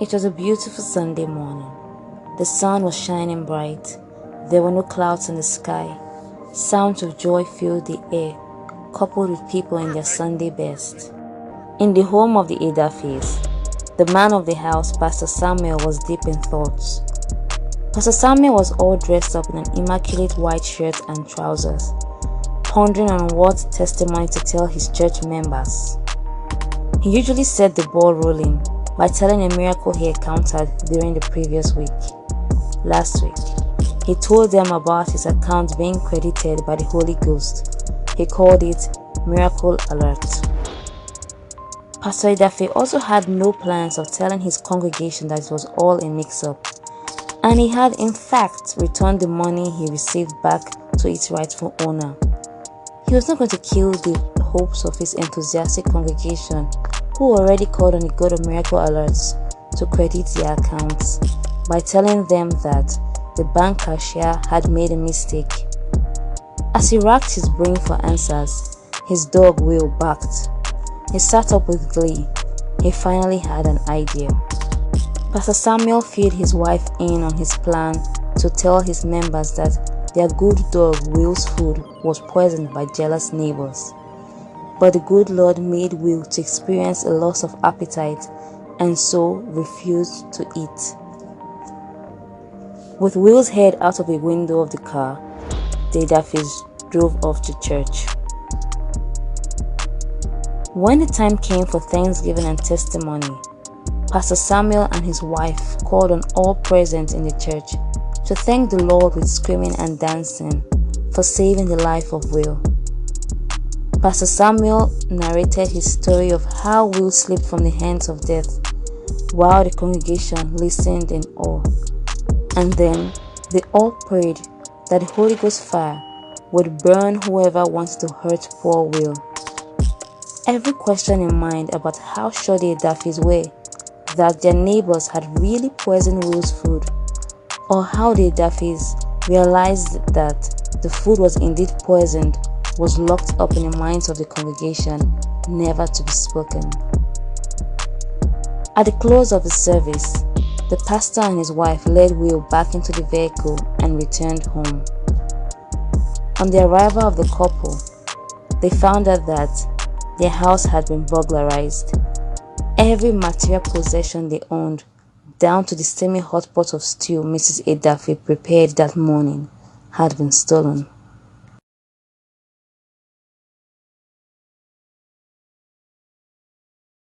It was a beautiful Sunday morning. The sun was shining bright. There were no clouds in the sky. Sounds of joy filled the air, coupled with people in their Sunday best. In the home of the Etefes, the man of the house, Pastor Samuel, was deep in thoughts. Pastor Samuel was all dressed up in an immaculate white shirt and trousers, pondering on what testimony to tell his church members. He usually set the ball rolling by telling a miracle he encountered during the previous week. Last week, he told them about his account being credited by the Holy Ghost. He called it Miracle Alert. Pastor Etefe also had no plans of telling his congregation that it was all a mix-up, and he had in fact returned the money he received back to its rightful owner. He was not going to kill the hopes of his enthusiastic congregation, who already called on the God of Miracle Alerts to credit their accounts, by telling them that the bank cashier had made a mistake. As he racked his brain for answers, his dog Will barked. He sat up with glee. He finally had an idea. Pastor Samuel filled his wife in on his plan to tell his members that their good dog Will's food was poisoned by jealous neighbors. But the good Lord made Will to experience a loss of appetite and so refused to eat. With Will's head out of the window of the car, the Etefes drove off to church. When the time came for Thanksgiving and testimony, Pastor Samuel and his wife called on all present in the church to thank the Lord with screaming and dancing for saving the life of Will. Pastor Samuel narrated his story of how Will slipped from the hands of death, while the congregation listened in awe. And then they all prayed that the Holy Ghost fire would burn whoever wants to hurt poor Will. Every question in mind about how sure the Etefes were that their neighbors had really poisoned Will's food, or how the Etefes realized that the food was indeed poisoned, was locked up in the minds of the congregation, never to be spoken. At the close of the service, the pastor and his wife led Will back into the vehicle and returned home. On the arrival of the couple, they found out that their house had been burglarized. Every material possession they owned, down to the steaming hot pot of stew Mrs. Etefe prepared that morning, had been stolen.